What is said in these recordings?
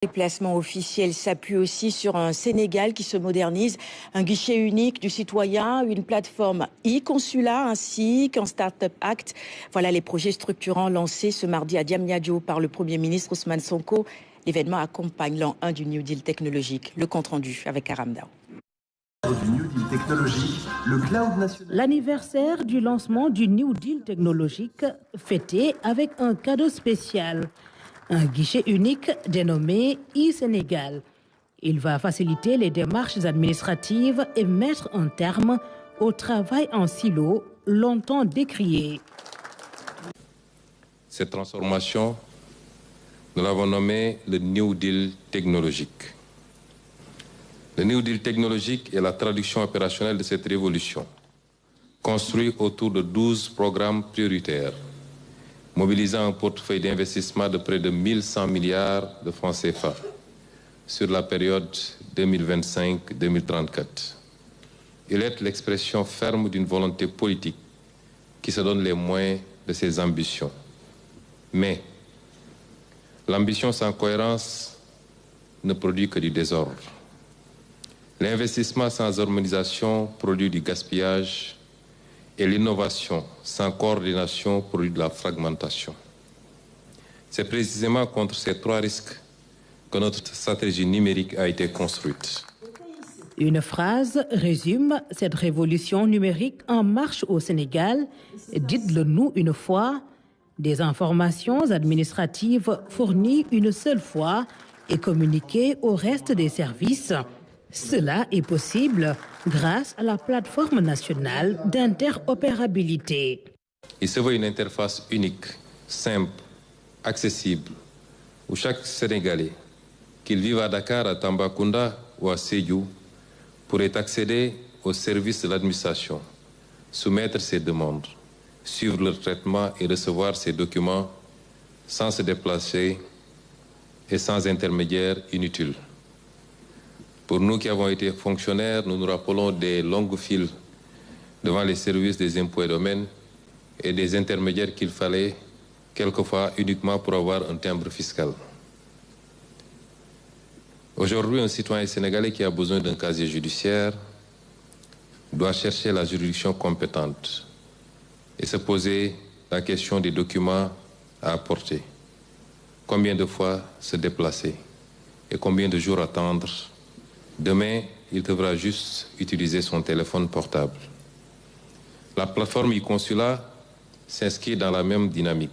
Les placements officiels s'appuient aussi sur un Sénégal qui se modernise, un guichet unique du citoyen, une plateforme e-consulat ainsi qu'un Startup Act. Voilà les projets structurants lancés ce mardi à Diamniadio par le Premier ministre Ousmane Sonko. L'événement accompagne l'an 1 du New Deal technologique. Le compte-rendu avec Aram Dao. L'anniversaire du lancement du New Deal technologique fêté avec un cadeau spécial. Un guichet unique dénommé e-Sénégal. Il va faciliter les démarches administratives et mettre un terme au travail en silo longtemps décrié. Cette transformation, nous l'avons nommée le New Deal technologique. Le New Deal technologique est la traduction opérationnelle de cette révolution, construit autour de 12 programmes prioritaires, mobilisant un portefeuille d'investissement de près de 1100 milliards de francs CFA sur la période 2025-2034. Il est l'expression ferme d'une volonté politique qui se donne les moyens de ses ambitions. Mais l'ambition sans cohérence ne produit que du désordre. L'investissement sans harmonisation produit du gaspillage et l'innovation sans coordination produit de la fragmentation. C'est précisément contre ces trois risques que notre stratégie numérique a été construite. Une phrase résume cette révolution numérique en marche au Sénégal. Dites-le nous une fois, des informations administratives fournies une seule fois et communiquées au reste des services. Cela est possible grâce à la plateforme nationale d'interopérabilité. Il se veut une interface unique, simple, accessible, où chaque Sénégalais, qu'il vive à Dakar, à Tambacounda ou à Sédhiou, pourrait accéder aux services de l'administration, soumettre ses demandes, suivre leur traitement et recevoir ses documents sans se déplacer et sans intermédiaire inutile. Pour nous qui avons été fonctionnaires, nous nous rappelons des longues files devant les services des impôts et domaines et des intermédiaires qu'il fallait quelquefois uniquement pour avoir un timbre fiscal. Aujourd'hui, un citoyen sénégalais qui a besoin d'un casier judiciaire doit chercher la juridiction compétente et se poser la question des documents à apporter. Combien de fois se déplacer et combien de jours attendre? Demain, il devra juste utiliser son téléphone portable. La plateforme e-consulat s'inscrit dans la même dynamique.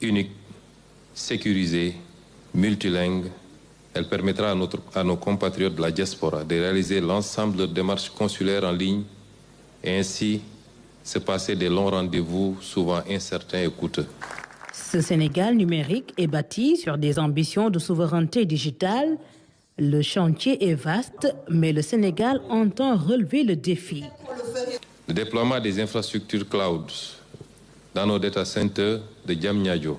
Unique, sécurisée, multilingue, elle permettra à nos compatriotes de la diaspora de réaliser l'ensemble de leurs démarches consulaires en ligne et ainsi se passer des longs rendez-vous souvent incertains et coûteux. Ce Sénégal numérique est bâti sur des ambitions de souveraineté digitale. Le chantier est vaste, mais le Sénégal entend relever le défi. Le déploiement des infrastructures cloud dans nos data centers de Diamniadio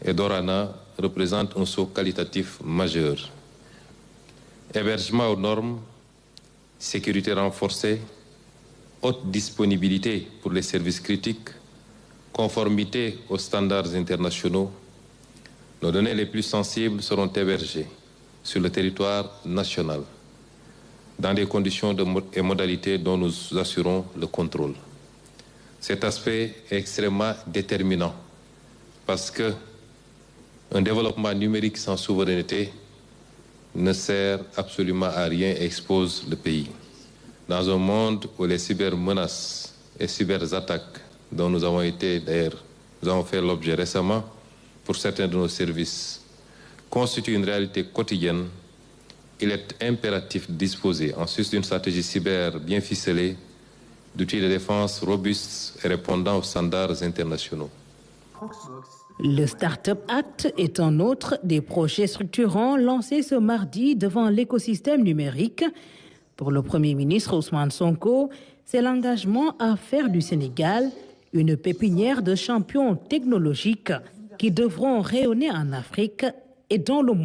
et d'Orana représente un saut qualitatif majeur. Hébergement aux normes, sécurité renforcée, haute disponibilité pour les services critiques, conformité aux standards internationaux, nos données les plus sensibles seront hébergées sur le territoire national, dans des conditions et modalités dont nous assurons le contrôle. Cet aspect est extrêmement déterminant parce que un développement numérique sans souveraineté ne sert absolument à rien et expose le pays. Dans un monde où les cybermenaces et cyberattaques dont nous avons fait l'objet récemment pour certains de nos services constitue une réalité quotidienne, il est impératif de disposer, en sus d'une stratégie cyber bien ficelée, d'outils de défense robustes et répondant aux standards internationaux. Le Startup Act est un autre des projets structurants lancés ce mardi devant l'écosystème numérique. Pour le Premier ministre Ousmane Sonko, c'est l'engagement à faire du Sénégal une pépinière de champions technologiques qui devront rayonner en Afrique et dans le monde.